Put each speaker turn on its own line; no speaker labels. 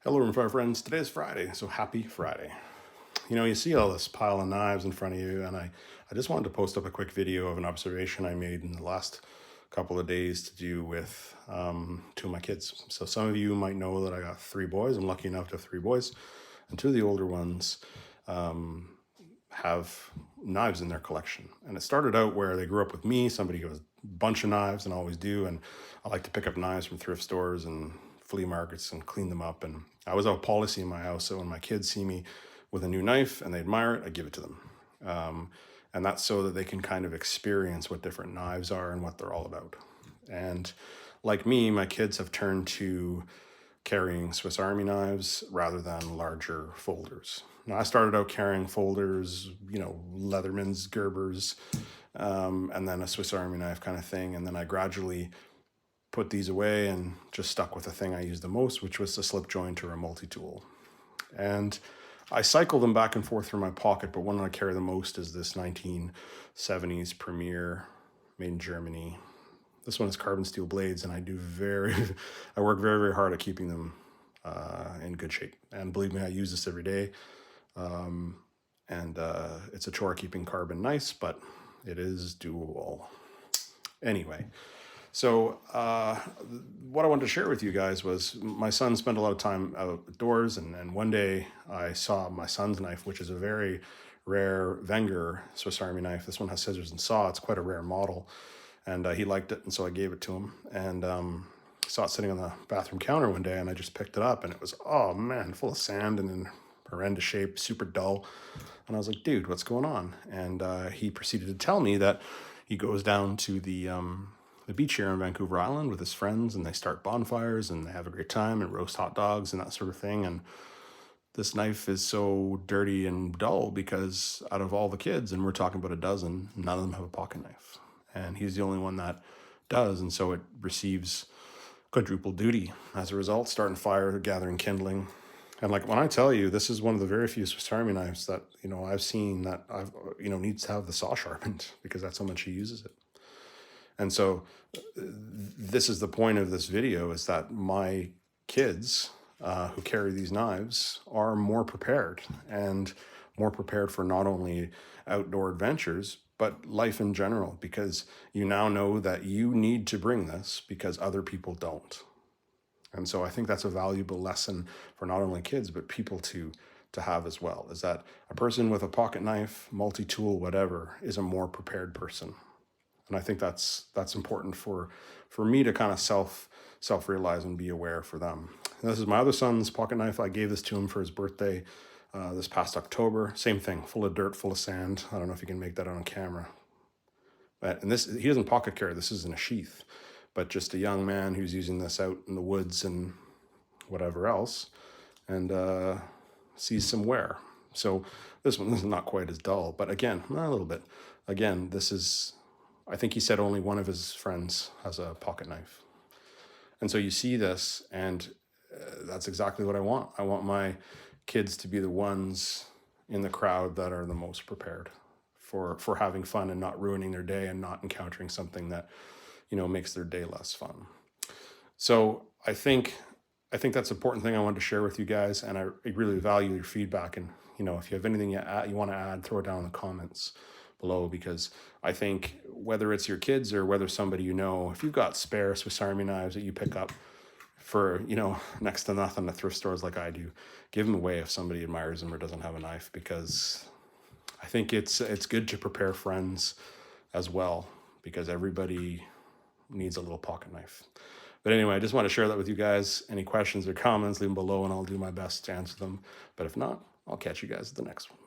Hello, Room Fire friends. Today is Friday, so happy Friday. You see all this pile of knives in front of you, and I just wanted to post up a quick video of an observation I made in the last couple of days to do with two of my kids. So some of you might know that I got three boys. I'm lucky enough to have three boys, and two of the older ones have knives in their collection. And it started out where they grew up with me. Somebody gave a bunch of knives, and always do, and I like to pick up knives from thrift stores and flea markets and clean them up. And I always have a policy in my house, so when my kids see me with a new knife and they admire it, I give it to them. And that's so that they can kind of experience what different knives are and what they're all about. And like me, my kids have turned to carrying Swiss Army knives rather than larger folders. Now, I started out carrying folders, Leathermans, Gerbers, and then a Swiss Army knife kind of thing. And then I gradually put these away and just stuck with the thing I used the most, which was a slip joint or a multi-tool. And I cycle them back and forth through my pocket, but one that I carry the most is this 1970s Premier, made in Germany. This one is carbon steel blades, and I work very, very hard at keeping them in good shape. And believe me, I use this every day. It's a chore keeping carbon nice, but it is doable. Anyway, so what I wanted to share with you guys was my son spent a lot of time outdoors, and one day I saw my son's knife, which is a very rare Wenger Swiss Army knife. This one has scissors and saw. It's quite a rare model, and he liked it, and so I gave it to him. And saw it sitting on the bathroom counter one day, and I just picked it up, and it was, oh man, full of sand and in horrendous shape, super dull. And I was like, dude, what's going on? And he proceeded to tell me that he goes down to the beach here in Vancouver Island with his friends, and they start bonfires and they have a great time and roast hot dogs and that sort of thing. And this knife is so dirty and dull because out of all the kids, and we're talking about a dozen, none of them have a pocket knife. And he's the only one that does. And so it receives quadruple duty as a result, starting fire, gathering kindling. And like when I tell you, this is one of the very few Swiss Army knives that, I've seen that needs to have the saw sharpened because that's how much he uses it. And so this is the point of this video, is that my kids who carry these knives are more prepared, and more prepared for not only outdoor adventures, but life in general, because you now know that you need to bring this because other people don't. And so I think that's a valuable lesson for not only kids, but people to have as well, is that a person with a pocket knife, multi-tool, whatever, is a more prepared person. And I think that's important for me to kind of self-realize and be aware for them. And this is my other son's pocket knife. I gave this to him for his birthday this past October. Same thing, full of dirt, full of sand. I don't know if you can make that on camera. And this, he doesn't pocket carry, this is in a sheath. But just a young man who's using this out in the woods and whatever else, and sees some wear. So this one is not quite as dull, but again, a little bit. Again, this is, I think he said only one of his friends has a pocket knife. And so you see this, and that's exactly what I want. I want my kids to be the ones in the crowd that are the most prepared for having fun and not ruining their day and not encountering something that, makes their day less fun. So I think that's an important thing I wanted to share with you guys, and I really value your feedback. And, if you have anything you want to add, throw it down in the comments below, because I think whether it's your kids or whether somebody if you've got spare Swiss Army knives that you pick up for, next to nothing at thrift stores like I do, give them away if somebody admires them or doesn't have a knife, because I think it's good to prepare friends as well, because everybody needs a little pocket knife. But anyway, I just want to share that with you guys. Any questions or comments, leave them below and I'll do my best to answer them. But if not, I'll catch you guys at the next one.